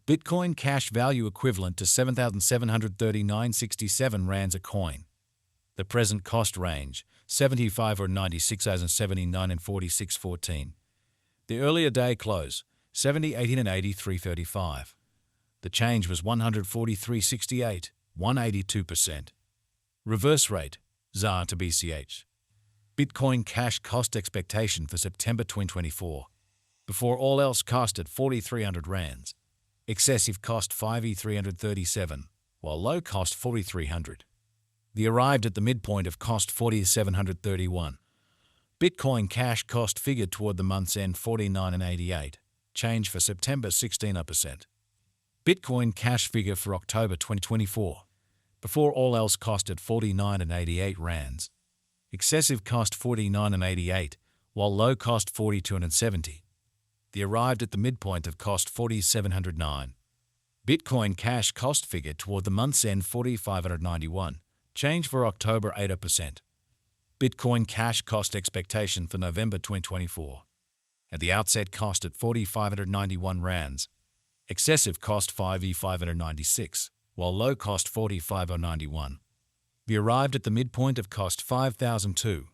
Bitcoin cash value equivalent to 7,739.67 rands a coin. The present cost range, 75 or 96,079 and 46.14. The earlier day close, 70.18 and 83.35. The change was 143.68, 182%. Reverse rate, ZAR to BCH. Bitcoin cash cost expectation for September 2024. Before all else cost at 4,300 rands. Excessive cost 5,337, while low cost 4,300. The arrived at the midpoint of cost 4,731. Bitcoin cash cost figured toward the month's end 49 and 88. Change for September 16%. Bitcoin cash figure for October 2024. Before all else cost at 49 and 88 rands. Excessive cost 49 and 88, while low cost 42 and 70. The arrived at the midpoint of cost 4,709. Bitcoin cash cost figure toward the month's end 4,591. Change for October 8%. Bitcoin cash cost expectation for November 2024. At the outset cost at 4,591 rands. Excessive cost 5,596, while low cost 4,591. The arrived at the midpoint of cost 5,002.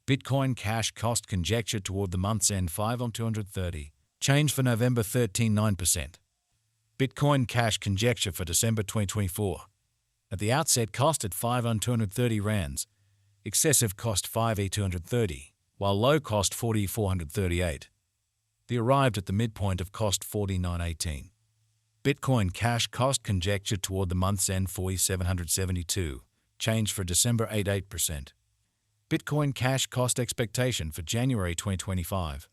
Bitcoin cash cost conjecture toward the month's end 5 on 230. Change for November 13.9%. Bitcoin cash conjecture for December 2024. At the outset cost at 5 on 230 rands. Excessive cost 5,230, while low cost 4,438. The arrived at the midpoint of cost 49.18. Bitcoin cash cost conjecture toward the month's end 4,772. Change for December 8%. Bitcoin cash cost expectation for January 2025.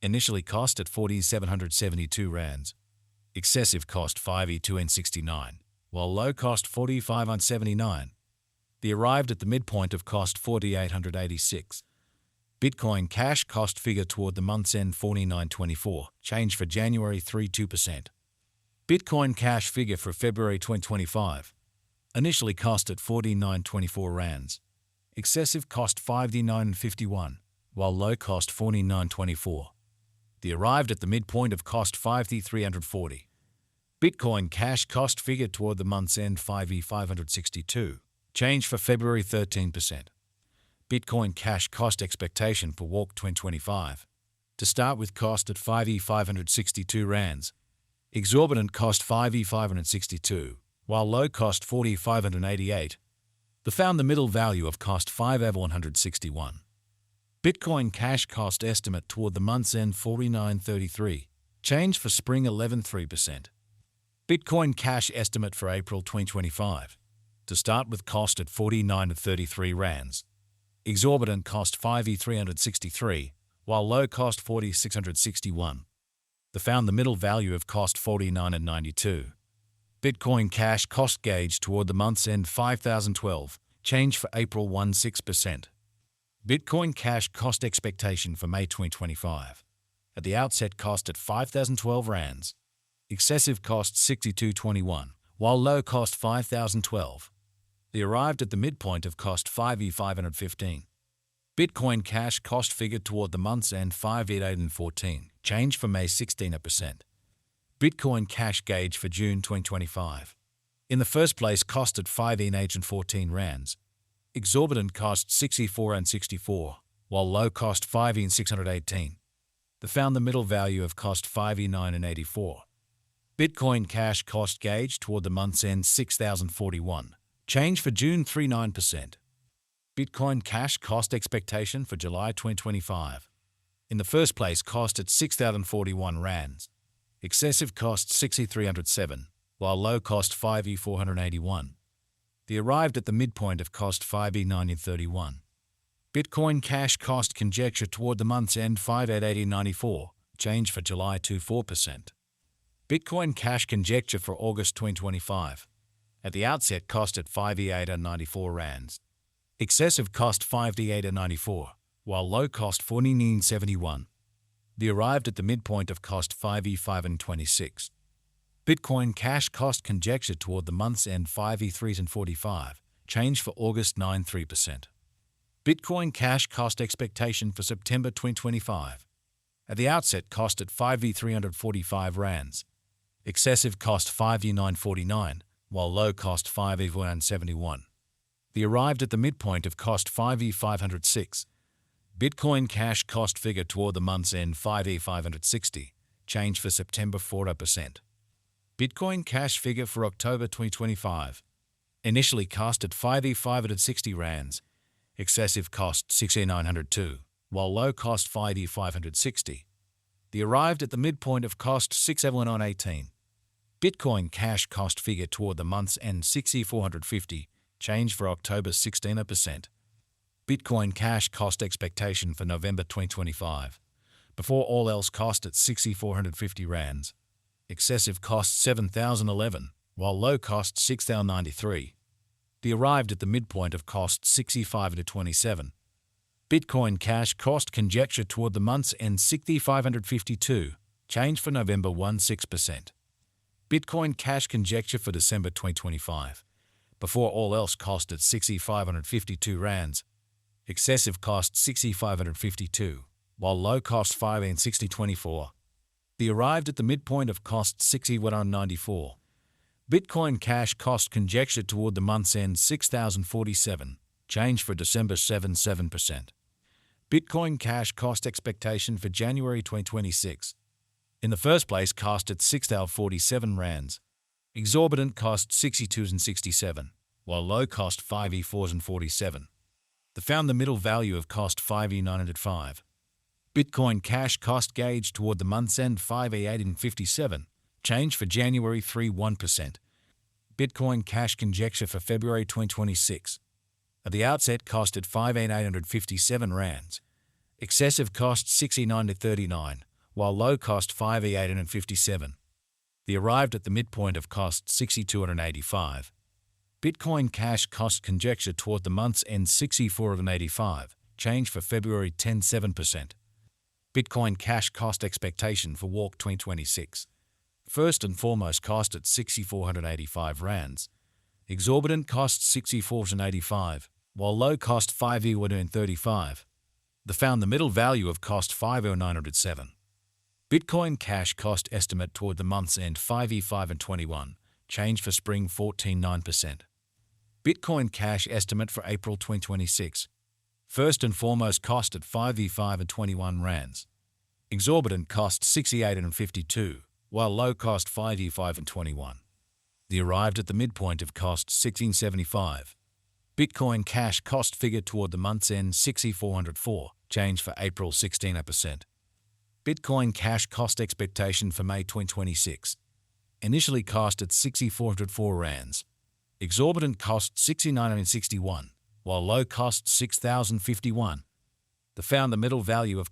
Initially cost at 4,772 rands. Excessive cost 5,269, while low cost 45.79. The arrived at the midpoint of cost 4,886. Bitcoin cash cost figure toward the month's end 49.24. Change for January 3.2%. Bitcoin cash figure for February 2025. Initially cost at 49.24 rands. Excessive cost 59.51, while low cost 49.24. The arrived at the midpoint of cost 5,340. Bitcoin cash cost figure toward the month's end 5,562. Change for February 13%. Bitcoin cash cost expectation for Walk 2025. To start with cost at 5,562 rands. Exorbitant cost 5,562, while low cost 4,588. The found the middle value of cost 5,161. Bitcoin cash cost estimate toward the month's end 49.33. Change for spring 11.3%. Bitcoin cash estimate for April 2025. To start with cost at 49.33 rands. Exorbitant cost 5,363, while low cost 4,661. The found the middle value of cost 49.92. Bitcoin cash cost gauge toward the month's end 5,012. Change for April 16%. Bitcoin cash cost expectation for May 2025. At the outset cost at 5,012 rands. Excessive cost 62.21, while low cost 5,012. The arrived at the midpoint of cost 5,515. Bitcoin cash cost figure toward the month's end 5,814. Change for May 16%. Bitcoin cash gauge for June 2025. In the first place cost at 5,814 rands. Exorbitant cost 64.64, while low cost 5,618. The found the middle value of cost 5,984. Bitcoin cash cost gauge toward the month's end 6,041. Change for June 39%. Bitcoin cash cost expectation for July 2025. In the first place cost at 6,041 rands. Excessive cost 6,307, while low cost 5,481. The arrived at the midpoint of cost 5,931. Bitcoin cash cost conjecture toward the month's end 5,880.94. Change for July 24%. Bitcoin cash conjecture for August 2025. At the outset cost at 5,894 rands. Excessive cost 5,894, while low cost 49.71. The arrived at the midpoint of cost 5,526. Bitcoin cash cost conjecture toward the month's end 5,345. Change for August 9.3%. Bitcoin cash cost expectation for September 2025. At the outset cost at 5,345 rands. Excessive cost 5E949, while low cost 5E171. The arrived at the midpoint of cost 5E506. Bitcoin cash cost figure toward the month's end 5E560. Change for September 4%. Bitcoin cash figure for October 2025. Initially cast at 5E560 rands. Excessive cost 6E902, while low cost 5E560. The arrived at the midpoint of cost 6E118. Bitcoin cash cost figure toward the month's end 6E450. Change for October 16%. Bitcoin cash cost expectation for November 2025. Before all else cost at 6E450 rands. Excessive cost 7,011, while low cost 6,093. The arrived at the midpoint of cost 6E527. Bitcoin cash cost conjecture toward the month's end 6E552. Change for November 16%. Bitcoin cash conjecture for December 2025. Before all else cost at 6E552 rands. Excessive cost 6E552, while low cost 5E6024. The arrived at the midpoint of cost 6E194. Bitcoin cash cost conjecture toward the month's end 6,047. Change for December 7%. Bitcoin cash cost expectation for January 2026. In the first place cost at 6,047 rands. Exorbitant cost 62,067, while low cost 5E4,047. The found the middle value of cost 5E905. Bitcoin cash cost gauge toward the month's end 5E857. Change for January 1%. Bitcoin cash conjecture for February 2026. At the outset cost at 5E857 rands. Excessive cost 6E939, while low cost 5E857. The arrived at the midpoint of cost 6E285. Bitcoin cash cost conjecture toward the month's end 6E485. Change for February 7%. Bitcoin cash cost expectation for Walk 2026. First and foremost cost at 6E485 rands. Exorbitant cost 6E485, while low cost 5E135. The found the middle value of cost 5E907. Bitcoin cash cost estimate toward the month's end 5E521. Change for spring 14.9%. Bitcoin cash estimate for April 2026. First and foremost cost at 5E521 rands. Exorbitant cost 6E852, while low cost 5E521. The arrived at the midpoint of cost 1675. Bitcoin cash cost figure toward the month's end 6E404. Change for April 16%. Bitcoin cash cost expectation for May 2026. Initially cost at 6E404 rands. Exorbitant cost 6E961, while low cost 6,051. The found the middle value of